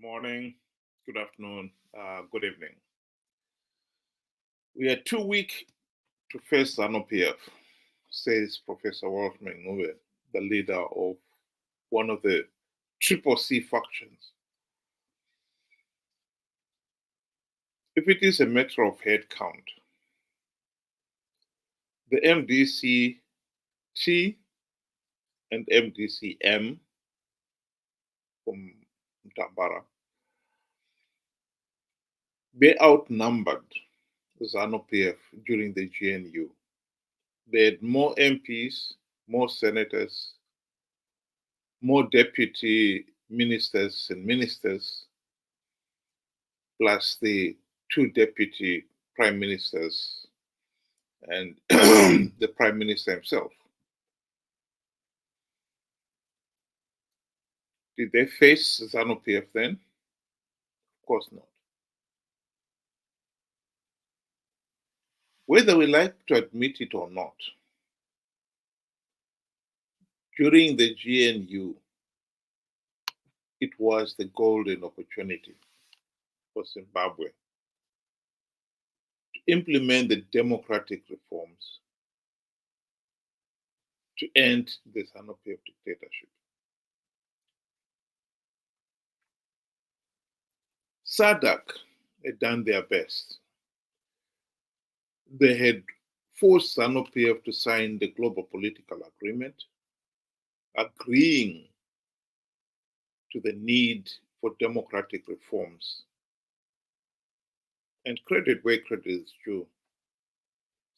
morning, good afternoon, good evening. We are too weak to face Zanu PF, says Professor Welshman Ncube, the leader of one of the Triple C factions. If it is a matter of head count, the MDC-T and MDC-N from Mtambara, they outnumbered Zanu PF during the GNU. They had more MPs, more senators, more deputy ministers and ministers, plus the two deputy prime ministers and the prime minister himself. Did they face Zanu PF then? Of course not. Whether we like to admit it or not, during the GNU, it was the golden opportunity for Zimbabwe to implement the democratic reforms to end the Zanu PF dictatorship. SADC had done their best. They had forced Zanu PF to sign the global political agreement, agreeing to the need for democratic reforms. And credit where credit is due.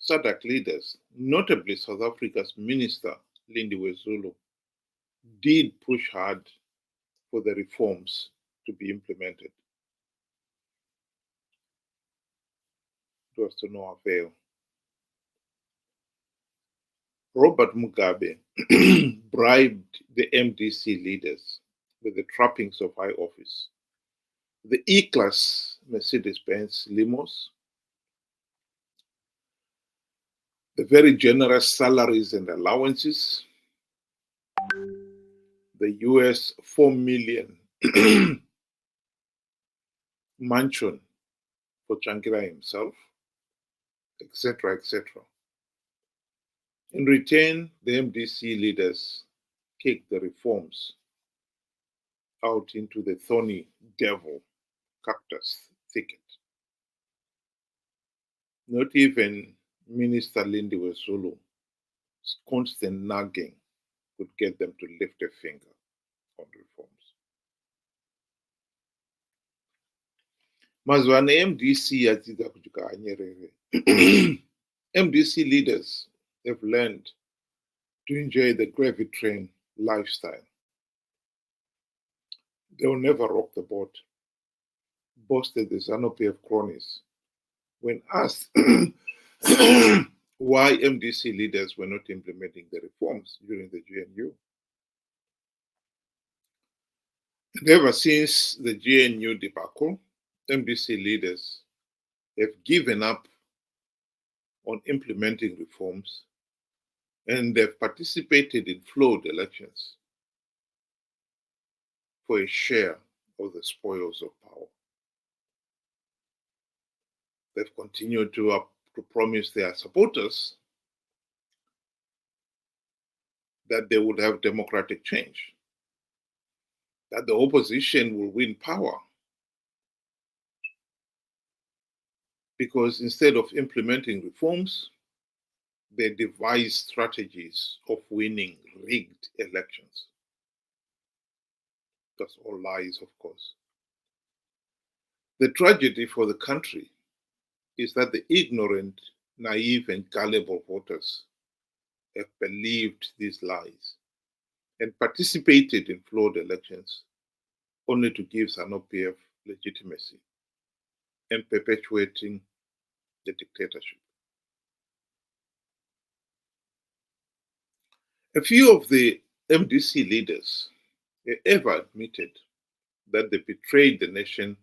SADC leaders, notably South Africa's Minister Lindiwe Zulu, did push hard for the reforms to be implemented. It was to no avail. Robert Mugabe bribed the MDC leaders with the trappings of high office, the E-Class Mercedes-Benz limos, the very generous salaries and allowances, the US $4 million mansion for Tsvangirai himself, etc., etc. In return, the MDC leaders kicked the reforms out into the thorny devil cactus thicket. Not even Minister Lindiwe Zulu's constant nagging could get them to lift a finger on reforms. Mazwane MDC yadzidzira kuti kaanyerere. MDC leaders have learned to enjoy the gravy train lifestyle. They will never rock the boat, boasted the Zanu PF cronies when asked why MDC leaders were not implementing the reforms during the GNU. And ever since the GNU debacle, MDC leaders have given up on implementing reforms, and they've participated in flawed elections for a share of the spoils of power. They've continued to promise their supporters that they would have democratic change, that the opposition will win power, because instead of implementing reforms, they devise strategies of winning rigged elections. That's all lies, of course. The tragedy for the country is that the ignorant, naive, and gullible voters have believed these lies and participated in flawed elections only to give Zanu PF legitimacy and perpetuating the dictatorship. A few of the MDC leaders ever admitted that they betrayed the nation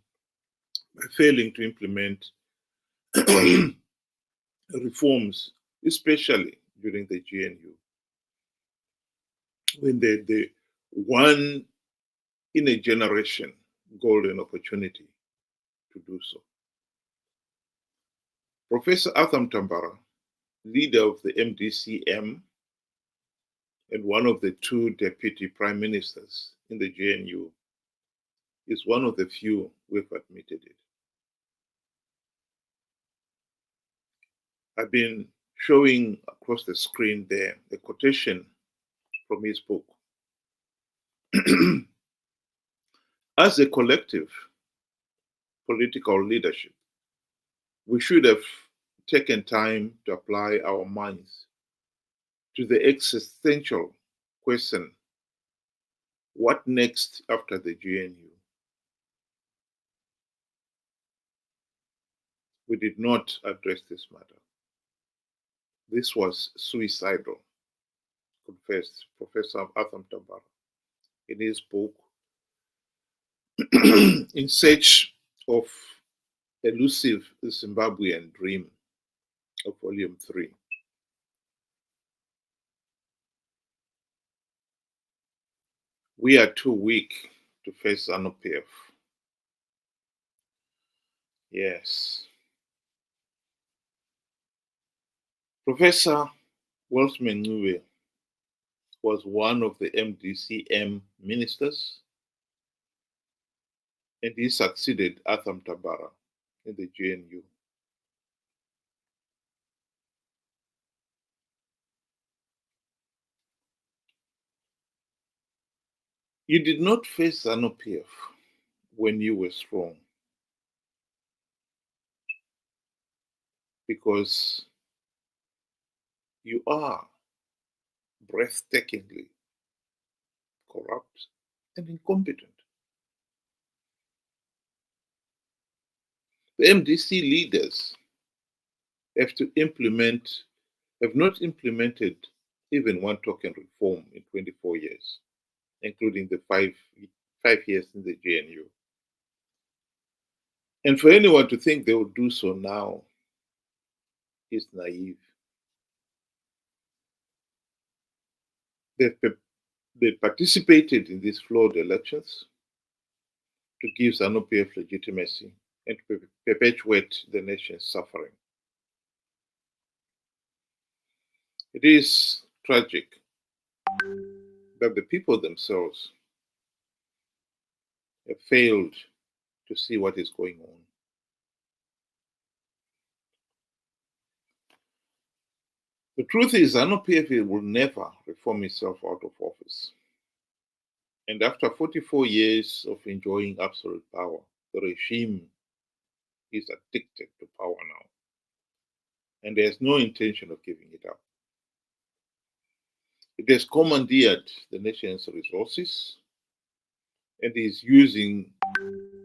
by failing to implement reforms, especially during the GNU, when the one in a generation golden opportunity to do so. Professor Atham Tambara, leader of the MDC-M and one of the two deputy prime ministers in the GNU, is one of the few who have admitted it. I've been showing across the screen there a quotation from his book. As a collective political leadership, we should have taken time to apply our minds to the existential question, what next after the GNU? We did not address this matter. This was suicidal, confessed Professor Atham Tambara in his book, In Search of Elusive Zimbabwean Dream, of Volume 3. We are too weak to face Zanu PF. Yes. Professor Welshman Ncube was one of the MDC-M ministers, and he succeeded Atham Tambara in the GNU. You did not face Zanu PF when you were strong, because you are breathtakingly corrupt and incompetent. The MDC leaders have not implemented even one token reform in 24 years, including the five years in the GNU. And for anyone to think they will do so now is naive. They participated in these flawed elections to give Zanu PF legitimacy and to perpetuate the nation's suffering. It is tragic that the people themselves have failed to see what is going on. The truth is, Zanu PF will never reform itself out of office. And after 44 years of enjoying absolute power, the regime is addicted to power now. And there's no intention of giving it up. It has commandeered the nation's resources and is using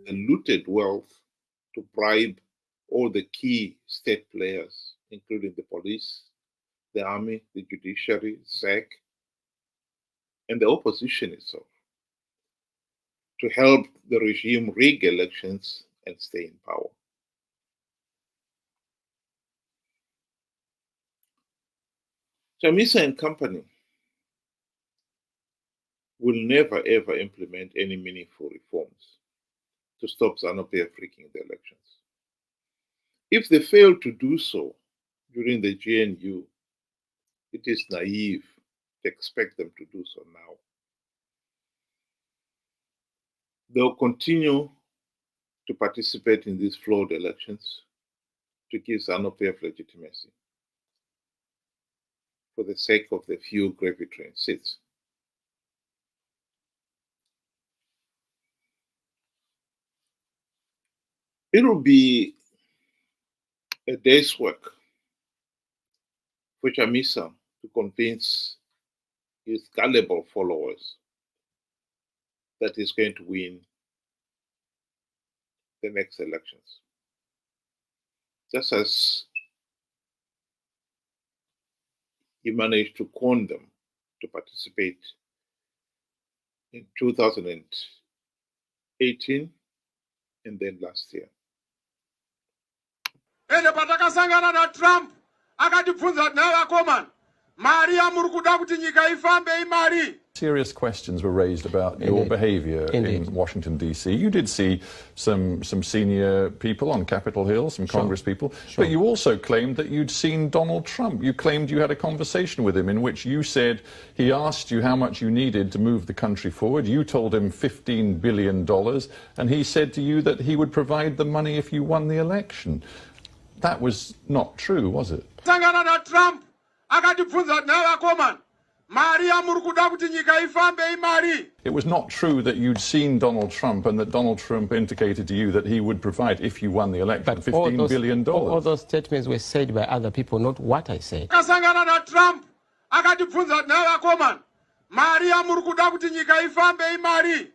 the looted wealth to bribe all the key state players, including the police, the army, the judiciary, SADC, and the opposition itself, to help the regime rig elections and stay in power. Chamisa and company will never ever implement any meaningful reforms to stop Zanu PF rigging the elections. If they fail to do so during the GNU, it is naive to expect them to do so now. They'll continue to participate in these flawed elections to give Zanu PF legitimacy for the sake of the few gravy train seats. It will be a day's work for Chamisa to convince his gullible followers that he's going to win the next elections. Just as he managed to con them to participate in 2018 and then last year. Ende patakasangana na Trump akatibvunza naye akomana, mari yamuri kuda kuti nyika ifambe imari. Serious questions were raised about your behaviour in Washington, D.C. You did see some senior people on Capitol Hill, some Congress people, but you also claimed that you'd seen Donald Trump. You claimed you had a conversation with him in which you said he asked you how much you needed to move the country forward. You told him $15 billion, and he said to you that he would provide the money if you won the election. That was not true, was it? Trump, it was not true that you'd seen Donald Trump and that Donald Trump indicated to you that he would provide, if you won the election, $15 billion. All those statements were said by other people, not what I said. Trump,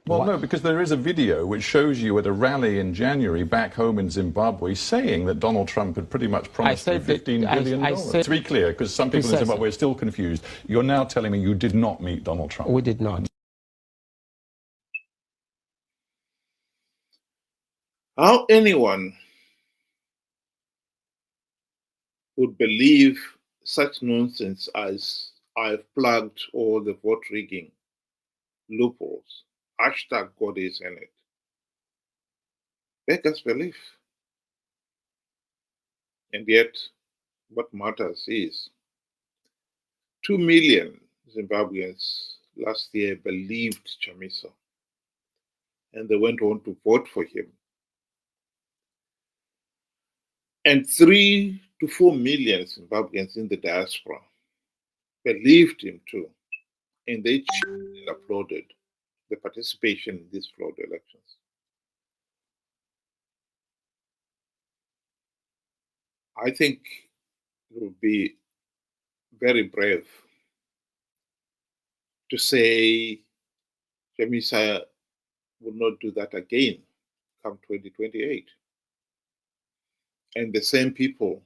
well, no, because there is a video which shows you at a rally in January back home in Zimbabwe saying that Donald Trump had pretty much promised you $15 billion. To be clear, because some people in Zimbabwe are still confused, you're now telling me you did not meet Donald Trump. We did not. How anyone would believe such nonsense as I've plugged all the vote rigging loopholes, hashtag God is in it, beggars belief. And yet, what matters is 2 million Zimbabweans last year believed Chamisa, and they went on to vote for him. And 3 to 4 million Zimbabweans in the diaspora believed him too, and they cheered and applauded the participation in these flawed elections. I think it would be very brave to say Chamisa will not do that again come 2028. And the same people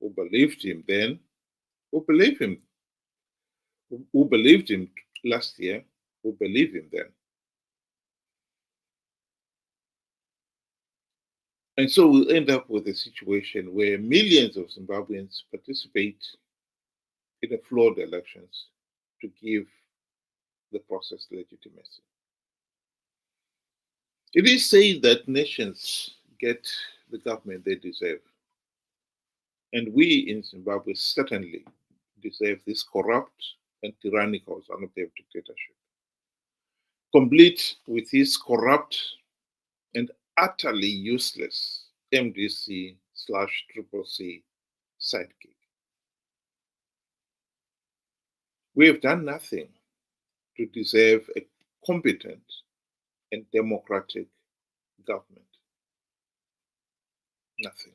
who believed him then, who believed him last year, who believe him then. And so we'll end up with a situation where millions of Zimbabweans participate in a flawed elections to give the process legitimacy. It is said that nations get the government they deserve. And we in Zimbabwe certainly deserve this corrupt and tyrannical Zanu PF dictatorship, complete with his corrupt and utterly useless MDC/CCC sidekick. We have done nothing to deserve a competent and democratic government. Nothing.